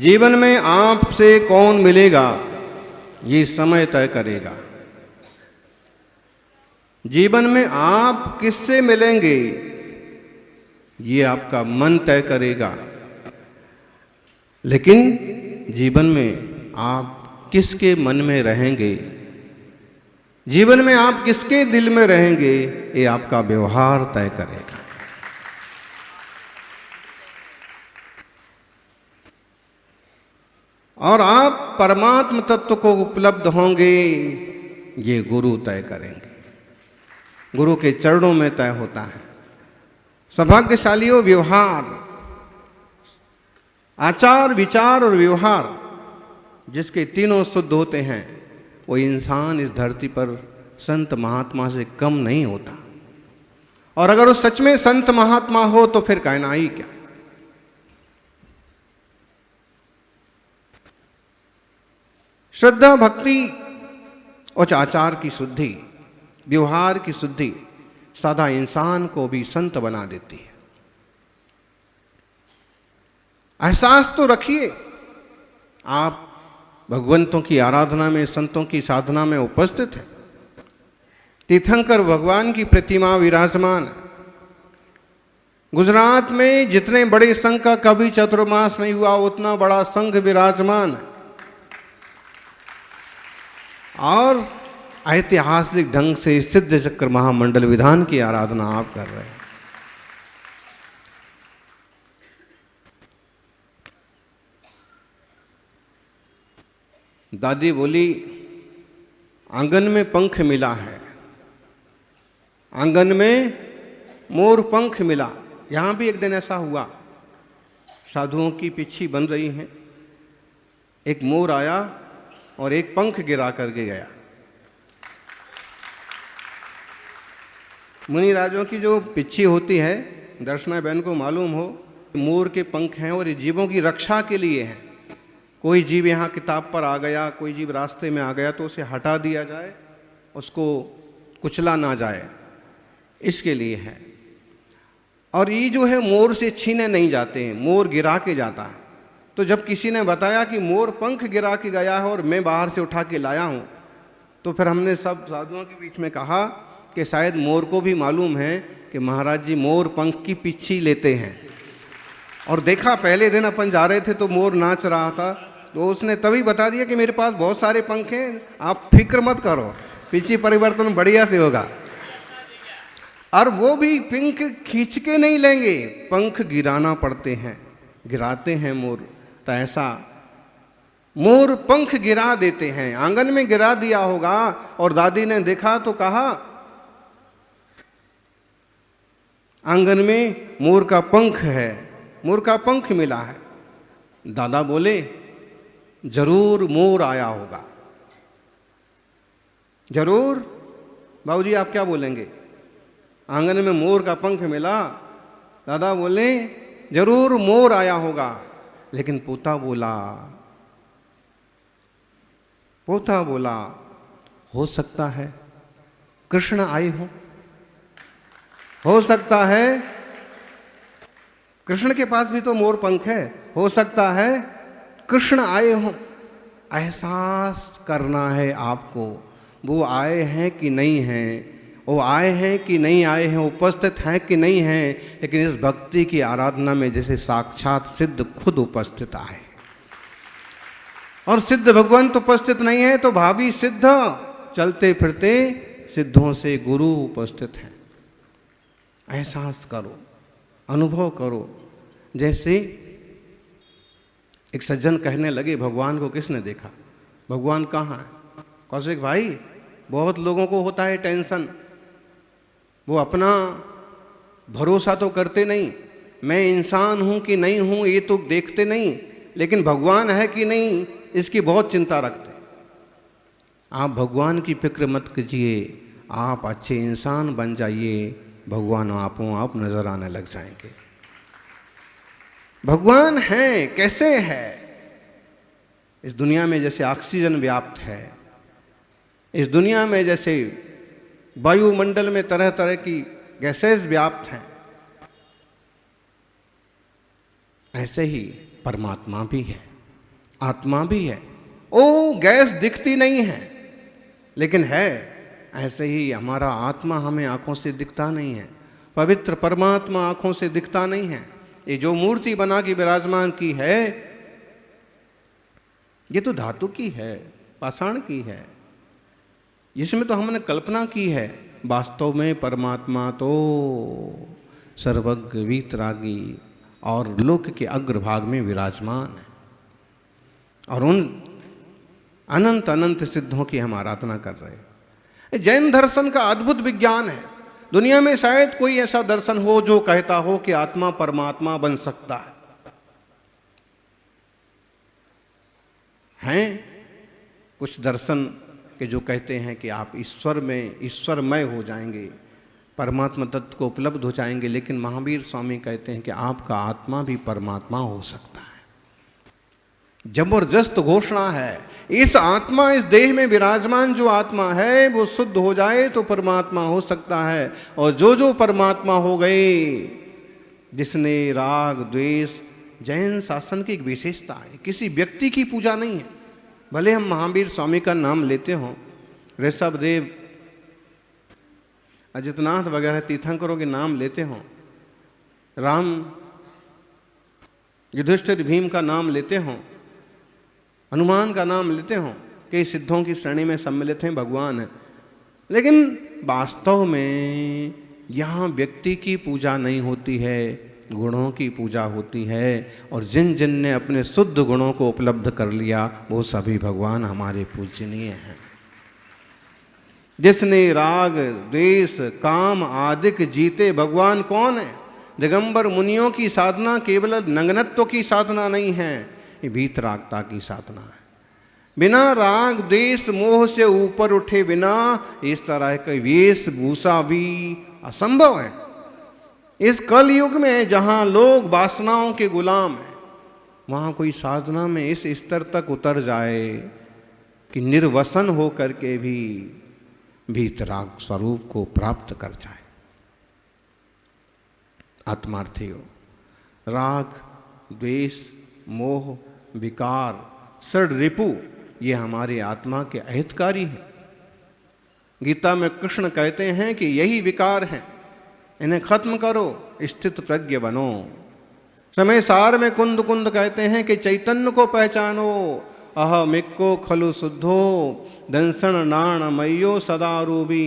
जीवन में आपसे कौन मिलेगा ये समय तय करेगा। जीवन में आप किससे मिलेंगे ये आपका मन तय करेगा। लेकिन जीवन में आप किसके मन में रहेंगे, जीवन में आप किसके दिल में रहेंगे, ये आपका व्यवहार तय करेगा। और आप परमात्म तत्व को उपलब्ध होंगे ये गुरु तय करेंगे। गुरु के चरणों में तय होता है। सौभाग्यशालियों, व्यवहार, आचार, विचार और व्यवहार जिसके तीनों शुद्ध होते हैं वो इंसान इस धरती पर संत महात्मा से कम नहीं होता। और अगर वो सच में संत महात्मा हो तो फिर कहना ही क्या। श्रद्धा, भक्ति और आचार की शुद्धि, व्यवहार की शुद्धि सादा इंसान को भी संत बना देती है। एहसास तो रखिए, आप भगवंतों की आराधना में, संतों की साधना में उपस्थित हैं। तीर्थंकर भगवान की प्रतिमा विराजमान है। गुजरात में जितने बड़े संघ का कभी चतुर्मास नहीं हुआ उतना बड़ा संघ विराजमान है। और ऐतिहासिक ढंग से सिद्ध चक्र महामंडल विधान की आराधना आप कर रहे हैं। दादी बोली, आंगन में पंख मिला है, आंगन में मोर पंख मिला। यहां भी एक दिन ऐसा हुआ, साधुओं की पिछी बन रही हैं, एक मोर आया और एक पंख गिरा करके गया। मुनि राजों की जो पिच्छी होती है, दर्शना बहन को मालूम हो, मोर के पंख हैं और ये जीवों की रक्षा के लिए हैं। कोई जीव यहाँ किताब पर आ गया, कोई जीव रास्ते में आ गया तो उसे हटा दिया जाए, उसको कुचला ना जाए, इसके लिए है। और ये जो है मोर से छीने नहीं जाते हैं, मोर गिरा के जाता है। तो जब किसी ने बताया कि मोर पंख गिरा के गया है और मैं बाहर से उठा के लाया हूँ, तो फिर हमने सब साधुओं के बीच में कहा कि शायद मोर को भी मालूम है कि महाराज जी मोर पंख की पिच्छी लेते हैं। और देखा, पहले दिन अपन जा रहे थे तो मोर नाच रहा था, तो उसने तभी बता दिया कि मेरे पास बहुत सारे पंख हैं, आप फिक्र मत करो, पिच्छी परिवर्तन बढ़िया से होगा। और वो भी पंख खींच के नहीं लेंगे, पंख गिराना पड़ते हैं, गिराते हैं मोर। तो ऐसा मोर पंख गिरा देते हैं, आंगन में गिरा दिया होगा। और दादी ने देखा तो कहा, आंगन में मोर का पंख है, मोर का पंख मिला है। दादा बोले, जरूर मोर आया होगा, जरूर। बाबूजी आप क्या बोलेंगे? आंगन में मोर का पंख मिला, दादा बोले जरूर मोर आया होगा। लेकिन पोता बोला हो सकता है कृष्ण आए हो सकता है कृष्ण के पास भी तो मोर पंख है, हो सकता है कृष्ण आए हो। एहसास करना है आपको, वो आए हैं कि नहीं हैं, वो आए हैं कि नहीं आए हैं, उपस्थित हैं कि नहीं हैं। लेकिन इस भक्ति की आराधना में जैसे साक्षात सिद्ध खुद उपस्थित आए, और सिद्ध भगवंत उपस्थित नहीं है तो भावी सिद्ध चलते फिरते सिद्धों से गुरु उपस्थित हैं। एहसास करो, अनुभव करो। जैसे एक सज्जन कहने लगे, भगवान को किसने देखा, भगवान कहाँ है? कौशिक भाई, बहुत लोगों को होता है टेंशन, वो अपना भरोसा तो करते नहीं, मैं इंसान हूँ कि नहीं हूँ ये तो देखते नहीं, लेकिन भगवान है कि नहीं इसकी बहुत चिंता रखते। आप भगवान की फिक्र मत कीजिए, आप अच्छे इंसान बन जाइए, भगवान आपो आप नजर आने लग जाएंगे। भगवान है, कैसे है? इस दुनिया में जैसे ऑक्सीजन व्याप्त है, इस दुनिया में जैसे वायुमंडल में तरह तरह की गैसेस व्याप्त हैं, ऐसे ही परमात्मा भी है। आत्मा भी है। ओ गैस दिखती नहीं है लेकिन है। ऐसे ही हमारा आत्मा हमें आंखों से दिखता नहीं है, पवित्र परमात्मा आंखों से दिखता नहीं है। ये जो मूर्ति बना के विराजमान की है ये तो धातु की है, पाषाण की है, इसमें तो हमने कल्पना की है। वास्तव में परमात्मा तो सर्वज्ञ वीतरागी और लोक के अग्रभाग में विराजमान है और उन अनंत अनंत सिद्धों की हम आराधना कर रहे हैं। जैन दर्शन का अद्भुत विज्ञान है। दुनिया में शायद कोई ऐसा दर्शन हो जो कहता हो कि आत्मा परमात्मा बन सकता है। हैं कुछ दर्शन के जो कहते हैं कि आप ईश्वर में ईश्वरमय हो जाएंगे, परमात्मा तत्व को उपलब्ध हो जाएंगे, लेकिन महावीर स्वामी कहते हैं कि आपका आत्मा भी परमात्मा हो सकता है। जबरदस्त घोषणा है। इस आत्मा, इस देह में विराजमान जो आत्मा है वो शुद्ध हो जाए तो परमात्मा हो सकता है। और जो जो परमात्मा हो गए, जिसने राग द्वेष, जैन शासन की एक विशेषता है, किसी व्यक्ति की पूजा नहीं है। भले हम महावीर स्वामी का नाम लेते हों, ऋषभदेव, अजितनाथ वगैरह तीर्थंकरों के नाम लेते हों, राम, युधिष्ठिर, भीम का नाम लेते हों, हनुमान का नाम लेते हों, कई सिद्धों की श्रेणी में सम्मिलित हैं, भगवान है, लेकिन वास्तव में यहाँ व्यक्ति की पूजा नहीं होती है, गुणों की पूजा होती है। और जिन जिन ने अपने शुद्ध गुणों को उपलब्ध कर लिया वो सभी भगवान हमारे पूजनीय हैं। जिसने राग द्वेष काम आदिक जीते, भगवान कौन है? दिगंबर मुनियों की साधना केवल नग्नत्व की साधना नहीं है, ये वीतरागता की साधना है। बिना राग द्वेष मोह से ऊपर उठे बिना इस तरह का वेशभूषा भी असंभव है। इस कल युग में जहाँ लोग वासनाओं के गुलाम हैं, वहाँ कोई साधना में इस स्तर तक उतर जाए कि निर्वसन हो करके भी वीतराग स्वरूप को प्राप्त कर जाए। आत्मार्थियों, राग द्वेष मोह विकार षड रिपु ये हमारे आत्मा के अहितकारी हैं। गीता में कृष्ण कहते हैं कि यही विकार हैं, इन्हें खत्म करो, स्थित प्रज्ञ बनो। समय सार में कुंद कुंद कहते हैं कि चैतन्य को पहचानो। अहमिक्को खलु शुद्धो दंसन नाण मय्यो सदारूपी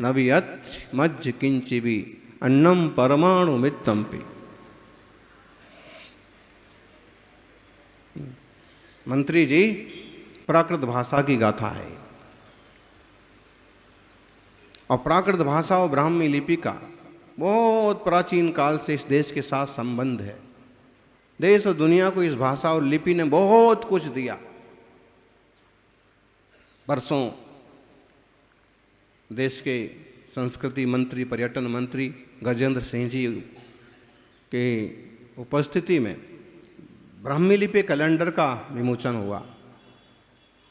नवियत मज्ज किंचिबी अन्नम परमाणु मित्तम्पि। मंत्री जी, प्राकृत भाषा की गाथा है और प्राकृत भाषा और ब्राह्मी लिपि का बहुत प्राचीन काल से इस देश के साथ संबंध है। देश और दुनिया को इस भाषा और लिपि ने बहुत कुछ दिया। परसों देश के संस्कृति मंत्री, पर्यटन मंत्री गजेंद्र सिंह जी के उपस्थिति में ब्राह्मी लिपि कैलेंडर का विमोचन हुआ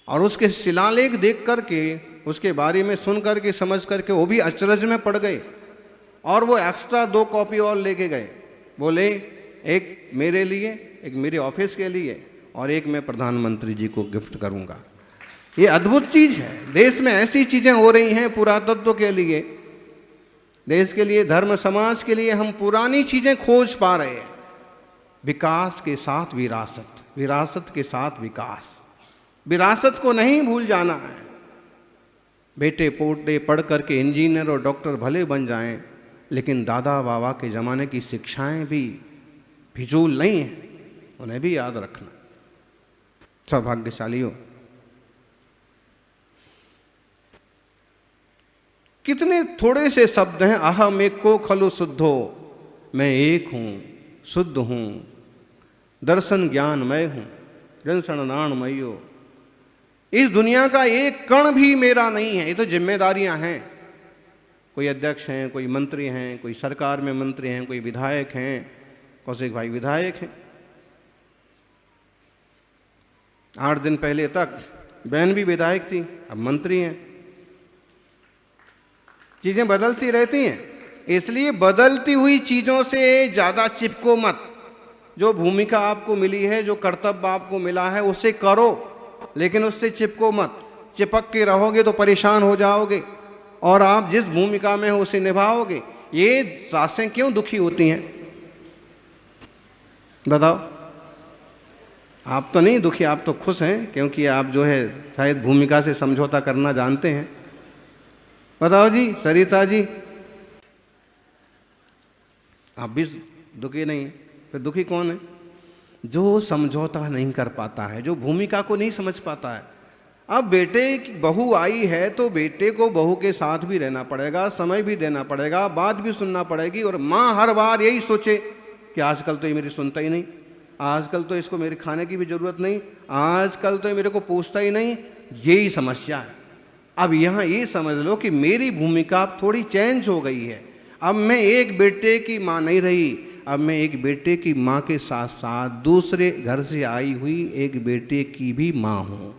और उसके शिलालेख देख करके, उसके बारे में सुन करके, समझ करके वो भी अचरज में पड़ गए और वो एक्स्ट्रा 2 कॉपी और लेके गए। बोले एक मेरे लिए, एक मेरे ऑफिस के लिए और एक मैं प्रधानमंत्री जी को गिफ्ट करूंगा। ये अद्भुत चीज है। देश में ऐसी चीजें हो रही हैं पुरातत्व के लिए, देश के लिए, धर्म समाज के लिए हम पुरानी चीजें खोज पा रहे हैं। विकास के साथ विरासत, विरासत के साथ विकास। विरासत को नहीं भूल जाना है। बेटे पोते पढ़ करके इंजीनियर और डॉक्टर भले बन जाएं, लेकिन दादा बाबा के ज़माने की शिक्षाएं भी फिजूल नहीं हैं, उन्हें भी याद रखना। सौभाग्यशालियों, कितने थोड़े से शब्द हैं। अहम एको खलु शुद्धो, मैं एक हूँ, शुद्ध हूँ, दर्शन ज्ञानमय हूँ, जनसणनाणमयो। इस दुनिया का एक कण भी मेरा नहीं है। ये तो जिम्मेदारियां हैं। कोई अध्यक्ष हैं, कोई मंत्री हैं, कोई सरकार में मंत्री हैं, कोई विधायक हैं। कौशिक भाई विधायक हैं। 8 दिन पहले तक बहन भी विधायक थी, अब मंत्री हैं। चीजें बदलती रहती हैं, इसलिए बदलती हुई चीजों से ज्यादा चिपको मत। जो भूमिका आपको मिली है, जो कर्तव्य आपको मिला है, उसे करो, लेकिन उससे चिपको मत। चिपक के रहोगे तो परेशान हो जाओगे, और आप जिस भूमिका में हो उसे निभाओगे। ये सासें क्यों दुखी होती हैं बताओ? आप तो नहीं दुखी, आप तो खुश हैं, क्योंकि आप जो है शायद भूमिका से समझौता करना जानते हैं। बताओ जी सरिता जी, आप भी दुखी नहीं है, फिर दुखी कौन है? जो समझौता नहीं कर पाता है, जो भूमिका को नहीं समझ पाता है। अब बेटे की बहू आई है तो बेटे को बहू के साथ भी रहना पड़ेगा, समय भी देना पड़ेगा, बात भी सुनना पड़ेगी। और माँ हर बार यही सोचे कि आजकल तो ये मेरी सुनता ही नहीं, आजकल तो इसको मेरे खाने की भी ज़रूरत नहीं, आजकल तो ये मेरे को पूछता ही नहीं, यही समस्या है। अब यहाँ ये समझ लो कि मेरी भूमिका अब थोड़ी चेंज हो गई है। अब मैं एक बेटे की माँ नहीं रही, अब मैं एक बेटे की माँ के साथ साथ दूसरे घर से आई हुई एक बेटे की भी माँ हूँ।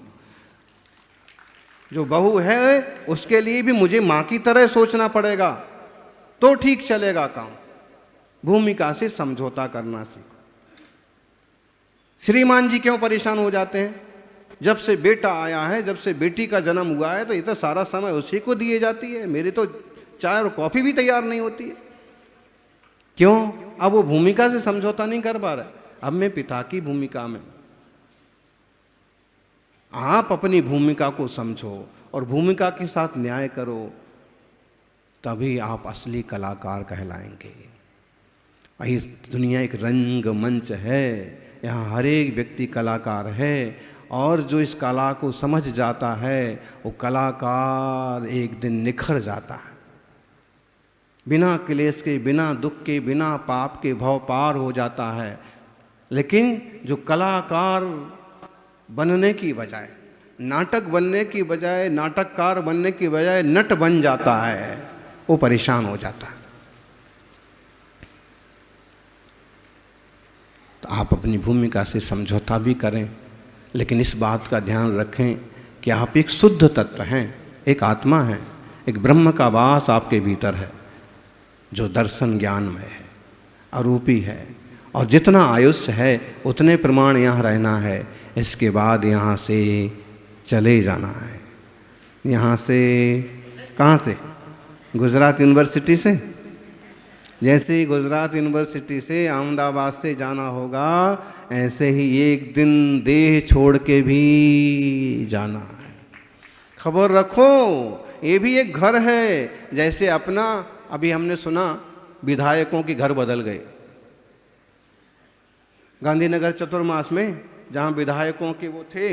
जो बहू है उसके लिए भी मुझे माँ की तरह सोचना पड़ेगा, तो ठीक चलेगा काम। भूमिका से समझौता करना सीखो। श्रीमान जी क्यों परेशान हो जाते हैं? जब से बेटा आया है, जब से बेटी का जन्म हुआ है, तो ये तो सारा समय उसी को दिए जाती है, मेरी तो चाय और कॉफी भी तैयार नहीं होती है। क्यों? अब वो भूमिका से समझौता नहीं कर पा रहे। अब मैं पिता की भूमिका में। आप अपनी भूमिका को समझो और भूमिका के साथ न्याय करो, तभी आप असली कलाकार कहलाएंगे। इस दुनिया एक रंग मंच है, यहाँ हर एक व्यक्ति कलाकार है, और जो इस कला को समझ जाता है वो कलाकार एक दिन निखर जाता है। बिना क्लेश के, बिना दुख के, बिना पाप के भव पार हो जाता है। लेकिन जो कलाकार बनने की बजाय, नाटक बनने की बजाय, नाटककार बनने की बजाय नट बन जाता है, वो परेशान हो जाता है। तो आप अपनी भूमिका से समझौता भी करें, लेकिन इस बात का ध्यान रखें कि आप एक शुद्ध तत्व हैं, एक आत्मा है, एक ब्रह्म का वास आपके भीतर है, जो दर्शन ज्ञानमय है, अरूपी है, और जितना आयुष्य है उतने प्रमाण यहाँ रहना है। इसके बाद यहाँ से चले जाना है। यहाँ से कहाँ से? गुजरात यूनिवर्सिटी से। जैसे ही गुजरात यूनिवर्सिटी से अहमदाबाद से जाना होगा, ऐसे ही एक दिन देह छोड़ के भी जाना है। खबर रखो, ये भी एक घर है। जैसे अपना अभी हमने सुना विधायकों के घर बदल गए। गांधीनगर चतुर्मास में जहाँ विधायकों के वो थे,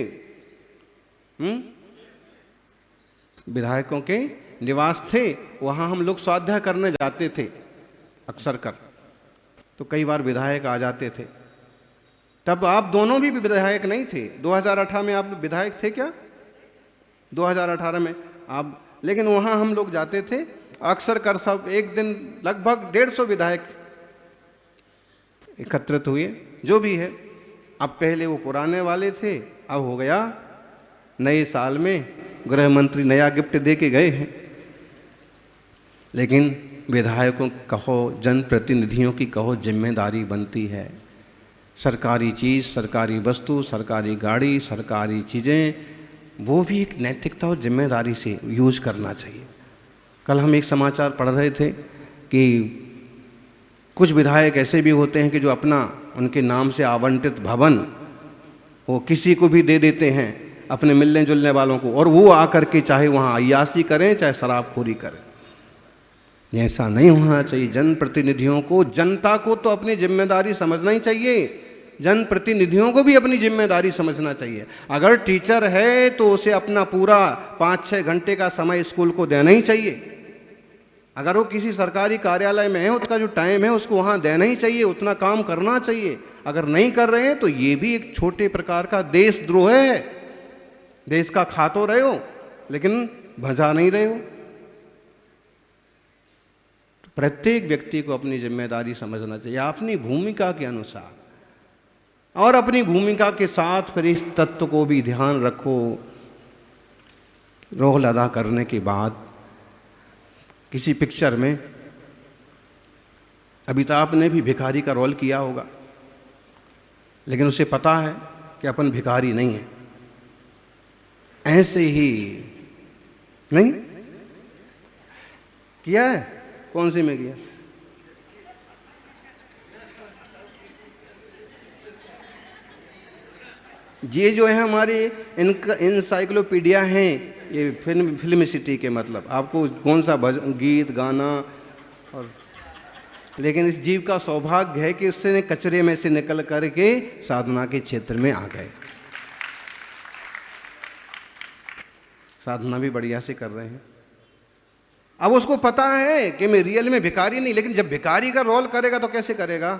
विधायकों के निवास थे, वहाँ हम लोग स्वाध्याय करने जाते थे अक्सर कर। तो कई बार विधायक आ जाते थे। तब आप दोनों भी विधायक नहीं थे। 2018 में आप विधायक थे क्या? 2018 में आप, लेकिन वहाँ हम लोग जाते थे अक्सर कर। सब एक दिन लगभग 150 विधायक एकत्रित हुए। जो भी है, अब पहले वो पुराने वाले थे, अब हो गया नए साल में गृह मंत्री नया गिफ्ट दे के गए हैं। लेकिन विधायकों कहो, जनप्रतिनिधियों की कहो, जिम्मेदारी बनती है। सरकारी चीज़, सरकारी वस्तु, सरकारी गाड़ी, सरकारी चीज़ें, वो भी एक नैतिकता और जिम्मेदारी से यूज करना चाहिए। कल हम एक समाचार पढ़ रहे थे कि कुछ विधायक ऐसे भी होते हैं कि जो अपना, उनके नाम से आवंटित भवन वो किसी को भी दे देते हैं, अपने मिलने जुलने वालों को, और वो आकर के चाहे वहाँ अय्याशी करें चाहे शराबखोरी करें। ऐसा नहीं होना चाहिए। जनप्रतिनिधियों को, जनता को तो अपनी जिम्मेदारी समझना ही चाहिए, जनप्रतिनिधियों को भी अपनी जिम्मेदारी समझना चाहिए। अगर टीचर है तो उसे अपना पूरा 5-6 घंटे का समय स्कूल को देना ही चाहिए। अगर वो किसी सरकारी कार्यालय में है, उसका जो टाइम है उसको वहाँ देना ही चाहिए, उतना काम करना चाहिए। अगर नहीं कर रहे हैं तो ये भी एक छोटे प्रकार का देशद्रोह है। देश का खा तो रहे हो लेकिन भजा नहीं रहे हो। तो प्रत्येक व्यक्ति को अपनी जिम्मेदारी समझना चाहिए अपनी भूमिका के अनुसार, और अपनी भूमिका के साथ फिर इस तत्व को भी ध्यान रखो। रोल अदा करने के बाद किसी पिक्चर में अमिताभ ने भी भिखारी का रोल किया होगा, लेकिन उसे पता है कि अपन भिखारी नहीं है। ऐसे ही नहीं किया है? कौन सी में किया? ये जो है हमारे इनका इंसाइक्लोपीडिया हैं, ये फिल्म सिटी के, मतलब आपको कौन सा भजन गीत गाना। और लेकिन इस जीव का सौभाग्य है कि उसने कचरे में से निकल करके साधना के क्षेत्र में आ गए। साधना भी बढ़िया से कर रहे हैं। अब उसको पता है कि मैं रियल में भिखारी नहीं, लेकिन जब भिखारी का रोल करेगा तो कैसे करेगा?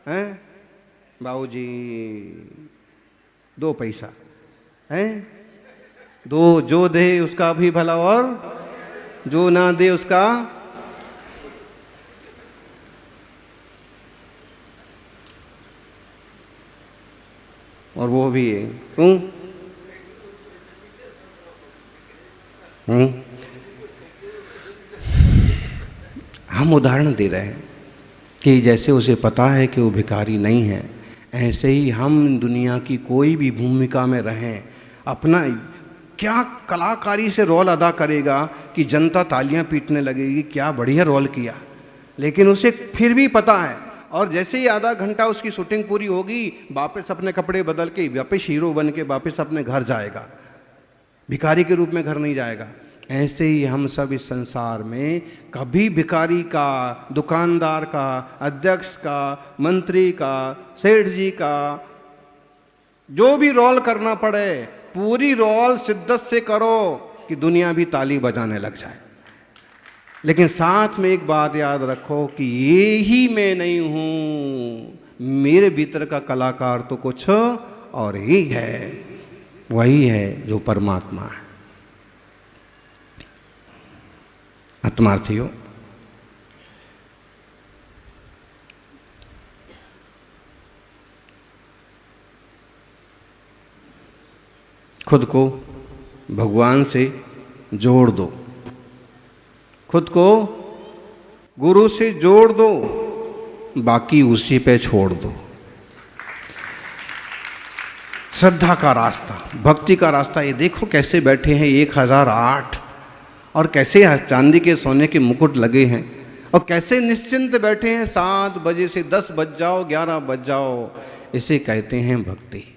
हैं बाबूजी 2 पैसा हैं, दो जो दे उसका भी भला और जो ना दे उसका। और वो भी है तू हम उदाहरण दे रहे हैं कि जैसे उसे पता है कि वो भिखारी नहीं है, ऐसे ही हम दुनिया की कोई भी भूमिका में रहें, अपना क्या कलाकारी से रोल अदा करेगा कि जनता तालियां पीटने लगेगी, क्या बढ़िया रोल किया। लेकिन उसे फिर भी पता है, और जैसे ही आधा घंटा उसकी शूटिंग पूरी होगी, वापस अपने कपड़े बदल के वापस हीरो बन के वापस अपने घर जाएगा, भिखारी के रूप में घर नहीं जाएगा। ऐसे ही हम सब इस संसार में कभी भिखारी का, दुकानदार का, अध्यक्ष का, मंत्री का, सेठ जी का, जो भी रोल करना पड़े पूरी रोल शिद्दत से करो कि दुनिया भी ताली बजाने लग जाए। लेकिन साथ में एक बात याद रखो कि ये ही मैं नहीं हूं, मेरे भीतर का कलाकार तो कुछ और ही है, वही है जो परमात्मा है। आत्मार्थियों, खुद को भगवान से जोड़ दो, खुद को गुरु से जोड़ दो, बाकी उसी पे छोड़ दो। श्रद्धा का रास्ता, भक्ति का रास्ता, ये देखो कैसे बैठे हैं 1008, और कैसे चांदी के सोने के मुकुट लगे हैं, और कैसे निश्चिंत बैठे हैं। 7 बजे से 10 बज जाओ, 11 बज जाओ, इसे कहते हैं भक्ति।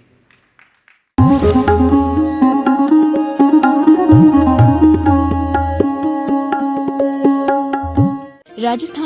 राजस्थान